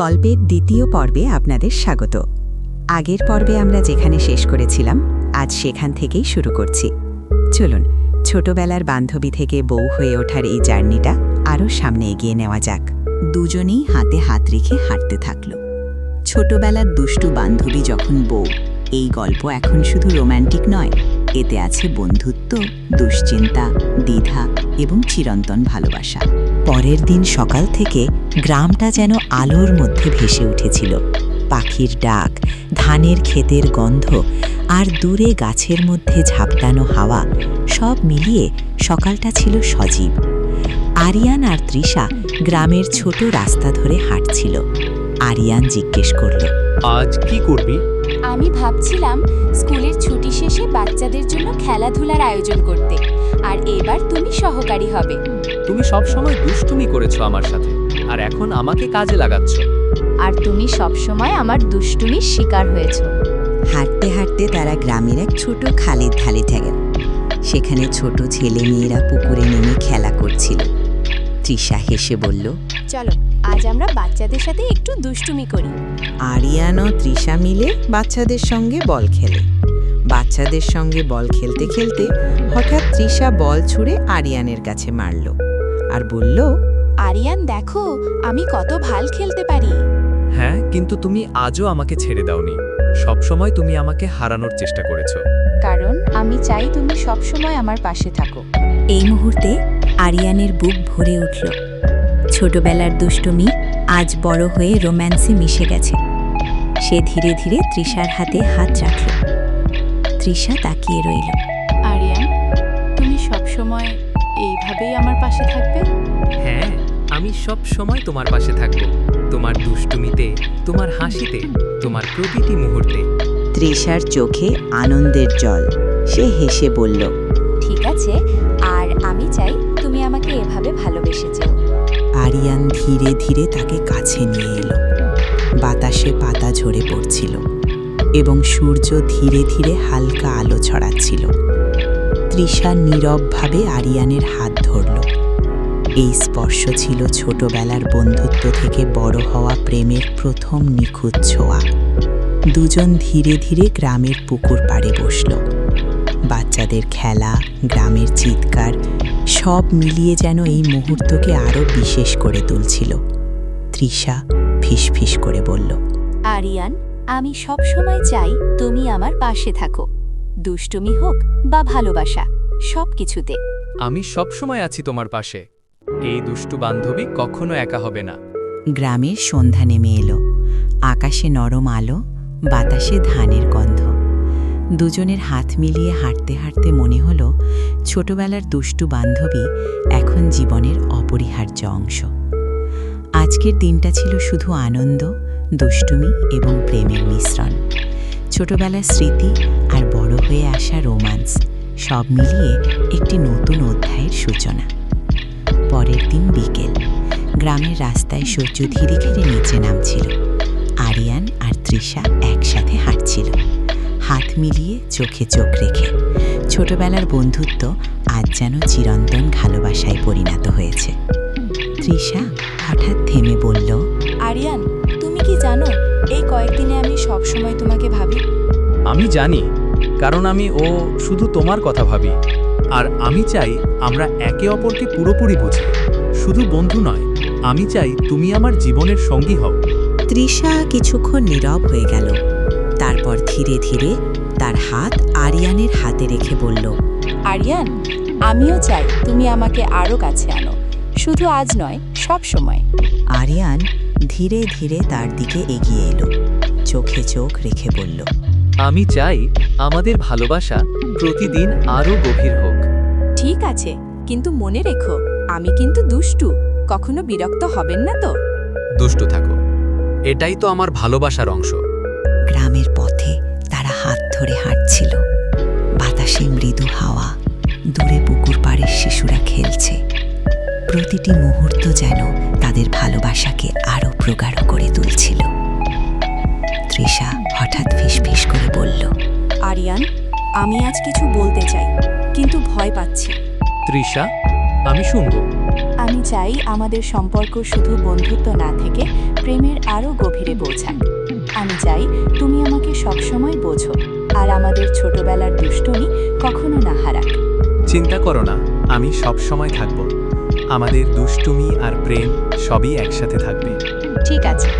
গল্পের দ্বিতীয় পর্বে আপনাদের স্বাগত। আগের পর্বে আমরা যেখানে শেষ করেছিলাম আজ সেখান থেকেই শুরু করছি। চলুন ছোটবেলার বান্ধবী থেকে বউ হয়ে ওঠার এই জার্নিটা আরও সামনে এগিয়ে নেওয়া যাক। দুজনেই হাতে হাত রেখে হাঁটতে থাকল। ছোটবেলার দুষ্টু বান্ধবী যখন বউ, এই গল্প এখন শুধু রোম্যান্টিক নয়, এতে আছে বন্ধুত্ব, দুশ্চিন্তা, দ্বিধা এবং চিরন্তন ভালোবাসা। পরের দিন সকাল থেকে গ্রামটা যেন আলোর মধ্যে ভেসে উঠেছিল। পাখির ডাক, ধানের ক্ষেতের গন্ধ আর দূরে গাছের মধ্যে ঝাপটানো হাওয়া সব মিলিয়ে সকালটা ছিল সজীব। আরিয়ান আর তৃষা গ্রামের ছোট রাস্তা ধরে হাঁটছিল। আরিয়ান জিজ্ঞেস করল, আজ কি করবি? আমি ভাবছিলাম স্কুলের ছুটি শেষে বাচ্চাদের জন্য খেলাধুলার আয়োজন করতে, আর এবার তুমি সহকারী হবে। তুমি সব সময় দুষ্টুমি করেছো আমার সাথে, আর এখন আমাকে কাজে লাগাচ্ছ। আর তুমি সব সময় আমার দুষ্টুমির শিকার হয়েছো। হাঁটতে হাঁটতে তারা গ্রামের এক ছোট খালের ধারে গেল। সেখানে ছোট ছেলে মেয়েরা পুকুরে নেমে খেলা করছিল। তৃষা হেসে বলল, চলো আজ আমরা বাচ্চাদের সাথে একটু দুষ্টুমি করি। আরিয়ান ও তৃষা মিলে বাচ্চাদের সঙ্গে বল খেলে। বাচ্চাদের সঙ্গে বল খেলতে খেলতে হঠাৎ তৃষা বল ছুঁড়ে আরিয়ানের কাছে মারল আর বলল, আরিয়ান দেখো আমি কত ভাল খেলতে পারি। হ্যাঁ, কিন্তু তুমি আজও আমাকে ছেড়ে দাওনি। সব সময় তুমি আমাকে হারানোর চেষ্টা করেছো। কারণ আমি চাই তুমি সব সময় আমার পাশে থাকো। এই মুহূর্তে আরিয়ানের বুক ভরে উঠল। ছোটবেলার দুষ্টুমি আজ বড় হয়ে রোম্যান্সে মিশে গেছে। সে ধীরে ধীরে তৃষার হাতে হাত রাখল। তৃষা তাকিয়ে রইল। আরিয়ান, তুমি সব সময় এইভাবেই আমার পাশে থাকবে? হ্যাঁ, আমি সব সময় তোমার পাশে থাকবো। তোমার দুষ্টুমিতে, তোমার হাসিতে, তোমার প্রতিটি মুহূর্তে। তৃষার চোখে আনন্দের জল। সে হেসে বলল, ঠিক আছে, আর আমি চাই তুমি আমাকে এভাবে ভালোবেসে যেও। আরিয়ান ধীরে ধীরে তাকে কাছে নিয়ে এলো। বাতাসে পাতা ঝরে পড়ছিল এবং সূর্য ধীরে ধীরে হালকা আলো ছড়াচ্ছিল। তৃষা নীরবভাবে আরিয়ানের হাত ধরল। এই স্পর্শ ছিল ছোটবেলার বন্ধুত্ব থেকে বড় হওয়া প্রেমের প্রথম নিখুঁত ছোঁয়া। দুজন ধীরে ধীরে গ্রামের পুকুর পাড়ে বসল। বাচ্চাদের খেলা, গ্রামের চিৎকার সব মিলিয়ে যেন এই মুহূর্তকে আরও বিশেষ করে তুলছিল। তৃষা ফিসফিস করে বলল, আরিয়ান, আমি সব সময় চাই তুমি আমার পাশে থাকো। দুষ্টুমি হোক বা ভালোবাসা, সব কিছুতে। আমি সব সময় আছি তোমার পাশে। এই দুষ্টু বান্ধবী কখনো একা হবে না। গ্রামের সন্ধ্যা নেমে এলো। আকাশে নরম আলো, বাতাসে ধানের গন্ধ। দুজনের হাত মিলিয়ে হাঁটতে হাঁটতে মনে হলো ছোটবেলার দুষ্টু বান্ধবী এখন জীবনের অপরিহার্য অংশ। আজকের দিনটা ছিল শুধু আনন্দ, দুষ্টুমি এবং প্রেমের মিশ্রণ। ছোটবেলার স্মৃতি আর বড় হয়ে আসা রোম্যান্স সব মিলিয়ে একটি নতুন অধ্যায়ের সূচনা। পরের দিন বিকেল, গ্রামের রাস্তায় সূর্য ধীরে ধীরে নিচে নামছিল। আরিয়ান আর তৃষা একসাথে হাঁটছিল, হাত মিলিয়ে চোখে চোখ রেখে। ছোটবেলার বন্ধুত্ব আজ যেন চিরন্তন ভালোবাসায় পরিণত হয়েছে। তৃষা হঠাৎ থেমে বলল, আরিয়ান, তুমি কি জানো এই কয়েকদিনে আমি সব সময় তোমাকে ভাবি। আমি জানি, কারণ আমি শুধু তোমার কথা ভাবি। আর আমি চাই আমরা একে অপরকে পুরোপুরি বুঝি, শুধু বন্ধু নয়। আমি চাই তুমি আমার জীবনের সঙ্গী হও। তৃষা কিছুক্ষণ নীরব হয়ে গেল। তারপর ধীরে ধীরে তার হাত আরিয়ানের হাতে রেখে বলল, আরিয়ান, আমিও চাই তুমি আমাকে আরো কাছে আনো, শুধু আজ নয়, সব সময়। আরিয়ান ধীরে ধীরে তার দিকে এগিয়ে এলো, চোখে চোখ রেখে বলল, আমি চাই আমাদের ভালোবাসা প্রতিদিন আরো গভীর হোক। ঠিক আছে, কিন্তু মনে রেখো আমি কিন্তু দুষ্টু, কখনো বিরক্ত হবেন না তো? দুষ্টু থাকো, এটাই তো আমার ভালোবাসার অংশ। গ্রামের পথে তারা হাত ধরে হাঁটছিল। বাতাসে মৃদু হাওয়া, দূরে পুকুর পাড়ের শিশুরা খেলছে। প্রতিটি মুহূর্ত যেন তাদের ভালোবাসাকে আরও প্রগাঢ় করে তুলছিল। তৃষা হঠাৎ ফিসফিস করে বলল, আরিয়ান, আমি আজ কিছু বলতে চাই, কিন্তু ভয় পাচ্ছি। তৃষা, আমি শুনবো। আমি চাই আমাদের সম্পর্ক শুধু বন্ধুত্ব না থেকে প্রেমের আরও গভীরে পৌঁছাক। আমি চাই তুমি আমাকে সবসময় বোঝো আর আমাদের ছোটবেলার দুষ্টুমি কখনো না হারাক। চিন্তা করো না, আমি সব সময় থাকব। আমাদের দুষ্টুমি আর প্রেম সবই একসাথে থাকবে। ঠিক আছে,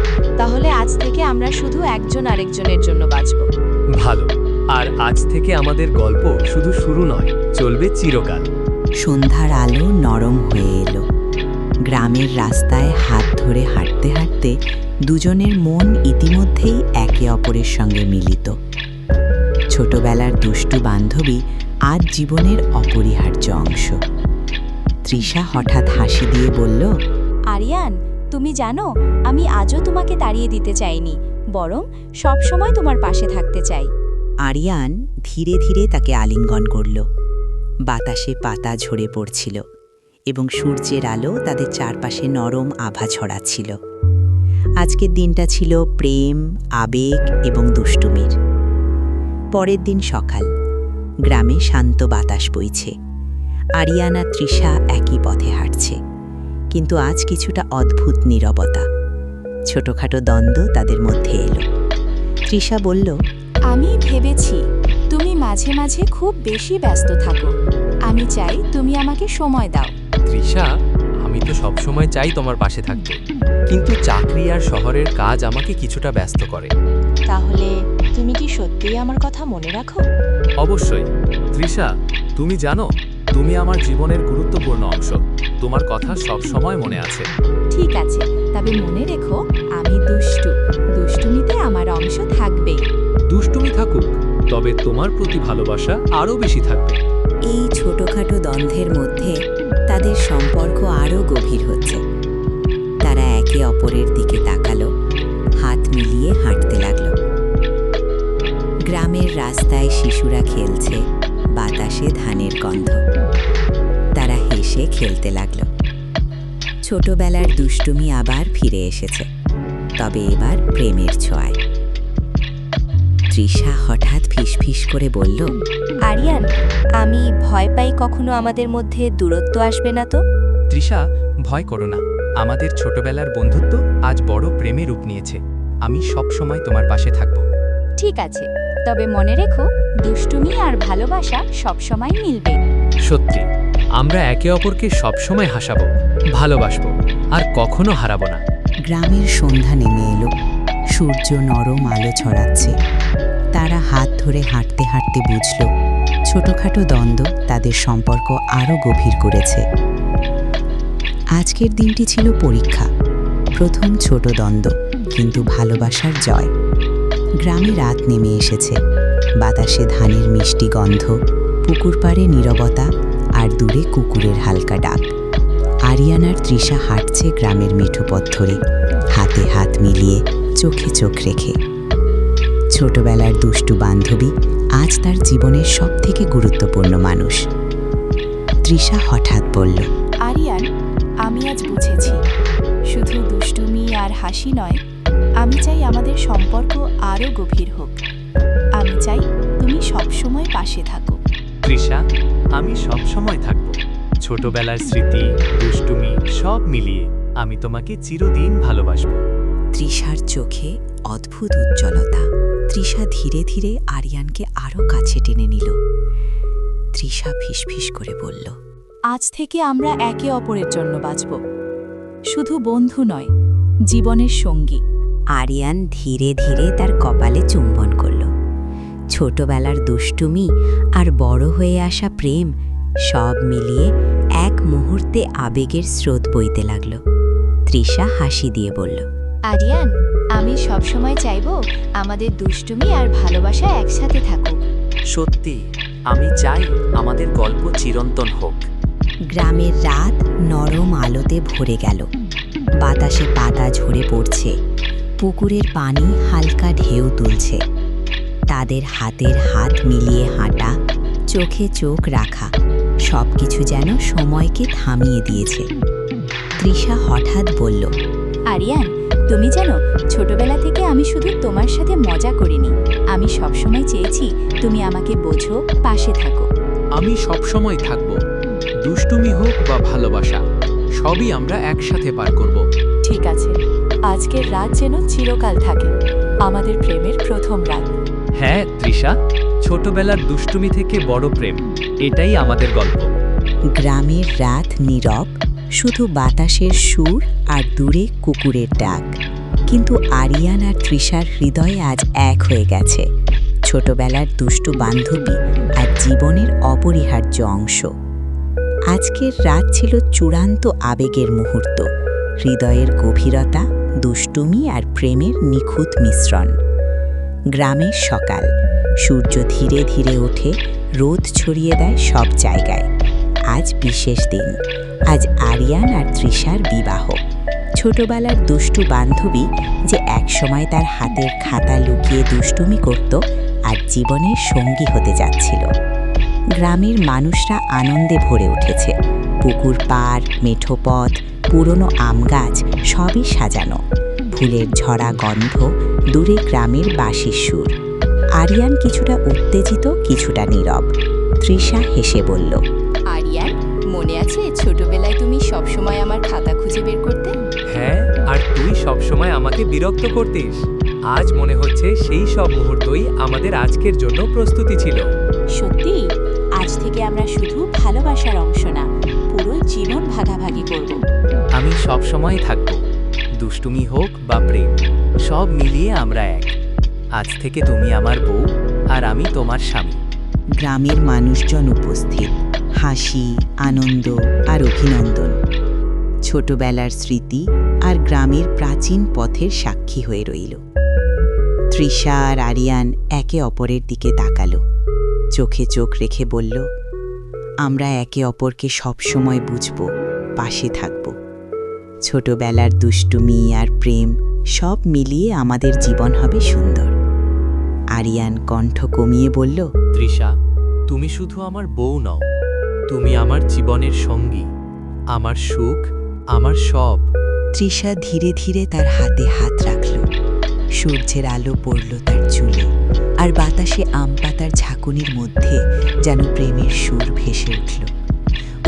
তাহলে আজ থেকে আমরা শুধু একজন আরেকজনের জন্য বাঁচব। ভালো। আর আজ থেকে আমাদের গল্প শুধু শুরু নয়, চলবে চিরকাল। সন্ধ্যার আলো নরম হয়ে এলো। গ্রামের রাস্তায় হাত ধরে হাঁটতে হাঁটতে দুজনের মন ইতিমধ্যেই একে অপরের সঙ্গে মিলিত। ছোটবেলার দুষ্টু বান্ধবী আজ জীবনের অপরিহার্য অংশ। তৃষা হঠাৎ হাসি দিয়ে বলল, আরিয়ান, তুমি জানো আমি আজও তোমাকে তাড়িয়ে দিতে চাইনি, বরং সব সময় তোমার পাশে থাকতে চাই। আরিয়ান ধীরে ধীরে তাকে আলিঙ্গন করল। বাতাসে পাতা ঝরে পড়ছিল এবং সূর্যের আলো তাদের চারপাশে নরম আভা ছড়াচ্ছিল। আজকের দিনটা ছিল প্রেম, আবেগ এবং দুষ্টুমির। পরের দিন সকাল, গ্রামে শান্ত বাতাস বইছে। আরিয়ান আর তৃষা একই পথে হাঁটছে, কিন্তু আজ কিছুটা অদ্ভুত নীরবতা। ছোটখাটো দ্বন্দ্ব তাদের মধ্যে এলো। তৃষা বলল, আমি ভেবেছি তুমি মাঝে মাঝে খুব বেশি ব্যস্ত থাকো। আমি চাই তুমি আমাকে সময় দাও। তৃষা, আমি তো সব সময় চাই তোমার পাশে থাকতে, কিন্তু চাকরি আর শহরের কাজ আমাকে কিছুটা ব্যস্ত করে। তাহলে তুমি কি সত্যিই আমার কথা মনে রাখো? অবশ্যই তৃষা, তুমি জানো তুমি আমার জীবনের গুরুত্বপূর্ণ অংশ। তোমার কথা সব সময় মনে আছে। ঠিক আছে, তবে মনে রেখো আমি দুষ্টুমিতে আমার অংশ থাকবেই। দুষ্টুমি থাকুক, তবে তোমার প্রতি ভালোবাসা আরও বেশি থাকবে। এই ছোটখাটো দ্বন্দ্বের মধ্যে তাদের সম্পর্ক আরও গভীর হচ্ছে। তারা একে অপরের দিকে তাকালো, হাত মিলিয়ে হাঁটতে লাগলো। গ্রামের রাস্তায় শিশুরা খেলছে, বাতাসে ধানের গন্ধ। তারা হেসে খেলতে লাগলো। ছোটবেলার দুষ্টুমি আবার ফিরে এসেছে, তবে এবার প্রেমের ছোঁয়ায়। তৃষা হঠাৎ ফিসফিস করে বলল, আরিয়ান, আমি ভয় পাই কখনো আমাদের মধ্যে দূরত্ব আসবে না তো? তৃষা, ভয় করো না। আমাদের ছোটবেলার বন্ধুত্ব আজ বড় প্রেমে রূপ নিয়েছে। আমি সব সময় তোমার পাশে থাকব। ঠিক আছে, তবে মনে রেখো দুষ্টুমি আর ভালোবাসা সবসময় মিলবে। সত্যি, আমরা একে অপরকে সবসময় হাসাবো, ভালোবাসবো আর কখনো হারাবো না। গ্রামের সন্ধ্যা নেমে এলো। সূর্য নরম আলো ছড়াচ্ছে। তারা হাত ধরে হাঁটতে হাঁটতে বুঝল, ছোটখাটো দ্বন্দ্ব তাদের সম্পর্ক আরও গভীর করেছে। আজকের দিনটি ছিল পরীক্ষা। প্রথম ছোট দ্বন্দ্ব, কিন্তু ভালোবাসার জয়। গ্রামে রাত নেমে এসেছে। বাতাসে ধানের মিষ্টি গন্ধ, পুকুর পাড়ে নীরবতা আর দূরে কুকুরের হালকা ডাক। আরিয়ান আর তৃষা হাঁটছে গ্রামের মেঠো পথ ধরে, হাতে হাত মিলিয়ে, চোখে চোখ রেখে। ছোটবেলার দুষ্টু বান্ধবী আজ তার জীবনের সবথেকে গুরুত্বপূর্ণ মানুষ। তৃষা হঠাৎ বলল, আরিয়ান, আমি আজ বুঝেছি শুধু দুষ্টুমি আর হাসি নয়, আমি চাই আমাদের সম্পর্ক আরও গভীর হোক। আমি চাই তুমি সবসময় পাশে থাকো। তৃষা, আমি সব সময় থাকব। ছোটবেলার স্মৃতি, দুষ্টুমি সব মিলিয়ে আমি তোমাকে চিরদিন ভালোবাসবো। তৃষার চোখে অদ্ভুত উজ্জ্বলতা। তৃষা ধীরে ধীরে আরিয়ানকে আরও কাছে টেনে নিল। তৃষা ফিসফিস করে বলল, আজ থেকে আমরা একে অপরের জন্য বাঁচব, শুধু বন্ধু নয়, জীবনের সঙ্গী। আরিয়ান ধীরে ধীরে তার কপালে চুম্বন করল। ছোটবেলার দুষ্টুমি আর বড় হয়ে আসা প্রেম সব মিলিয়ে এক মুহূর্তে আবেগের স্রোত বইতে লাগল। তৃষা হাসি দিয়ে বলল, আরিয়ান, আমি সবসময় চাইব আমাদের দুষ্টুমি আর ভালোবাসা একসাথে থাকুক। সত্যি, আমি চাই আমাদের গল্প চিরন্তন হোক। গ্রামের রাত নরম আলোতে ভরে গেল। বাতাসে পাতা ঝরে পড়ছে, পুকুরের পানি হালকা ঢেউ তুলছে। তাদের হাতের হাত মিলিয়ে হাঁটা, চোখে চোখ রাখা, সবকিছু যেন সময়কে থামিয়ে দিয়েছে। তৃষা হঠাৎ বলল, আরিয়ান, তুমি জানো ছোটবেলা থেকে আমি শুধু তোমার সাথে মজা করিনি, আমি সবসময় চেয়েছি তুমি আমাকে বোঝো, পাশে থাকো। আমি সব সময় থাকব, দুষ্টুমি হোক বা ভালোবাসা, সবই আমরা একসাথে পার করব। ঠিক আছে, আজকের রাত যেন চিরকাল থাকে, আমাদের প্রেমের প্রথম রাত। হ্যাঁ তৃষা, ছোটবেলার দুষ্টুমি থেকে বড় প্রেম, এটাই আমাদের গল্প। গ্রামের রাত নীরব, শুধু বাতাসের সুর আর দূরে কুকুরের ডাক। কিন্তু আরিয়ান আর তৃষার হৃদয়ে আজ এক হয়ে গেছে, ছোটবেলার দুষ্টু বান্ধবী আর জীবনের অপরিহার্য অংশ। আজকের রাত ছিল চূড়ান্ত আবেগের মুহূর্ত, হৃদয়ের গভীরতা, দুষ্টুমি আর প্রেমের নিখুঁত মিশ্রণ। গ্রামের সকাল, সূর্য ধীরে ধীরে ওঠে, রোদ ছড়িয়ে দেয় সব জায়গায়। আজ বিশেষ দিন, আজ আরিয়ান আর তৃষার বিবাহ। ছোটবেলার দুষ্টু বান্ধবী যে একসময় তার হাতের খাতা লুকিয়ে দুষ্টুমি করত, আর জীবনের সঙ্গী হতে যাচ্ছিল। গ্রামের মানুষরা আনন্দে ভরে উঠেছে, পুকুর পাড়, মেঠো পথ, পুরনো আম গাছ সবই সাজানো। ফুলের ঝরা গন্ধ, দূরে গ্রামের বাঁশির সুর। আরিয়ান কিছুটা উত্তেজিত, কিছুটা নীরব। তৃষা হেসে বলল, আরিয়ান, মনে আছে ছোটবেলায় তুমি সবসময় আমার খাতা খুঁজে বের করতে? হ্যাঁ, আর তুই সবসময় আমাকে বিরক্ত করতিস। আজ মনে হচ্ছে সেই সব মুহূর্তই আমাদের আজকের জন্য প্রস্তুতি ছিল। সত্যি, আজ থেকে আমরা শুধু ভালোবাসার অংশ না, পুরো জীবন ভাগাভাগি করব। আমি সবসময় থাকব, দুষ্টুমি হোক বা প্রেম, সব মিলিয়ে আমরা এক। আজ থেকে তুমি আমার বউ আর আমি তোমার স্বামী। গ্রামের মানুষজন উপস্থিত, হাসি, আনন্দ আর অভিনন্দন। ছোটবেলার স্মৃতি আর গ্রামের প্রাচীন পথের সাক্ষী হয়ে রইল। তৃষা আর আরিয়ান একে অপরের দিকে তাকালো, চোখে চোখ রেখে বলল, আমরা একে অপরকে সবসময় বুঝব, পাশে থাকব। ছোটবেলার দুষ্টুমি আর প্রেম সব মিলিয়ে আমাদের জীবন হবে সুন্দর। আরিয়ান কণ্ঠ কমিয়ে বলল, তৃষা, তুমি শুধু আমার বউ নও, তুমি আমার জীবনের সঙ্গী, আমার সুখ, আমার সব। তৃষা ধীরে ধীরে তার হাতে হাত রাখল। সূর্যের আলো পড়ল তার চুলে, আর বাতাসে আম পাতার ঝাঁকুনির মধ্যে যেন প্রেমের সুর ভেসে উঠল।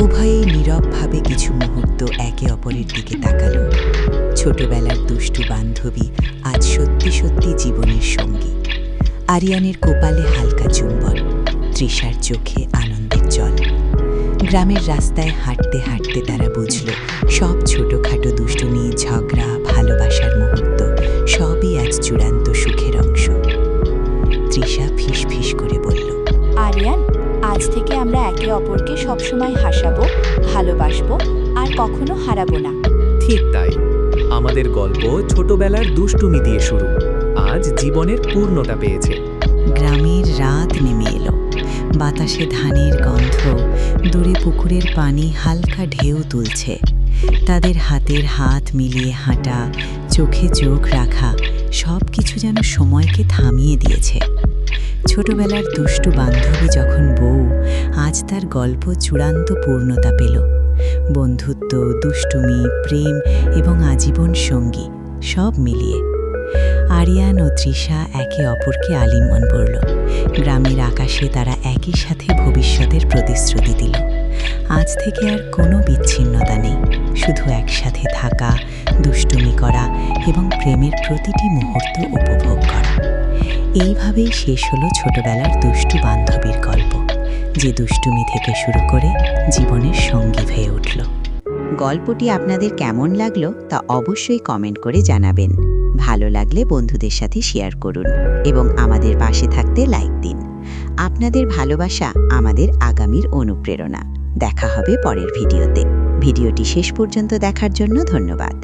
উভয়েই নীরবভাবে কিছু মুহূর্ত একে অপরের দিকে তাকালো। ছোটবেলার দুষ্টু বান্ধবী আজ সত্যি সত্যি জীবনের সঙ্গী। আরিয়ানের কপালে হালকা চুম্বন, তৃষার চোখে আনন্দের জল। গ্রামের রাস্তায় হাঁটতে হাঁটতে তারা বুঝল, সব ছোটখাটো দুষ্টুমি, ঝগড়া, ভালোবাসার মুহূর্ত সবই আজ চূড়ান্ত সুখের অংশ। তৃষা ফিস ফিস করে বলল, আরিয়ান, আজ থেকে আমরা একে অপরকে সবসময় হাসাবো, ভালোবাসবো আর কখনো হারাবো না। ঠিক তাই, আমাদের গল্প ছোটবেলার দুষ্টুমি দিয়ে শুরু, আজ জীবনের পূর্ণতা পেয়েছে। গ্রামের রাত নেমে এলো, বাতাসে ধানের গন্ধ, দূরে পুকুরের পানি হালকা ঢেউ তুলছে। তাদের হাতের হাত মিলিয়ে হাঁটা, চোখে চোখ রাখা, সব কিছু যেন সময়কে থামিয়ে দিয়েছে। ছোটবেলার দুষ্টু বান্ধবী যখন বউ, আজ তার গল্প চূড়ান্ত পূর্ণতা পেল। বন্ধুত্ব, দুষ্টুমি, প্রেম এবং আজীবন সঙ্গী সব মিলিয়ে আরিয়ান ও তৃষা একে অপরকে আলিঙ্গন করল। গ্রামের আকাশে তারা একই সাথে ভবিষ্যতের প্রতিশ্রুতি দিল। আজ থেকে আর কোনো বিচ্ছিন্নতা নেই, শুধু একসাথে থাকা, দুষ্টুমি করা এবং প্রেমের প্রতিটি মুহূর্ত উপভোগ করা। এইভাবেই শেষ হলো ছোটবেলার দুষ্টু বান্ধবীর গল্প, যে দুষ্টুমি থেকে শুরু করে জীবনের সঙ্গী হয়ে উঠল। গল্পটি আপনাদের কেমন লাগলো তা অবশ্যই কমেন্ট করে জানাবেন। ভালো লাগলে বন্ধুদের সাথে শেয়ার করুন এবং আমাদের পাশে থাকতে লাইক দিন। আপনাদের ভালোবাসা আমাদের আগামীর অনুপ্রেরণা। দেখা হবে পরের ভিডিওতে। ভিডিওটি শেষ পর্যন্ত দেখার জন্য ধন্যবাদ।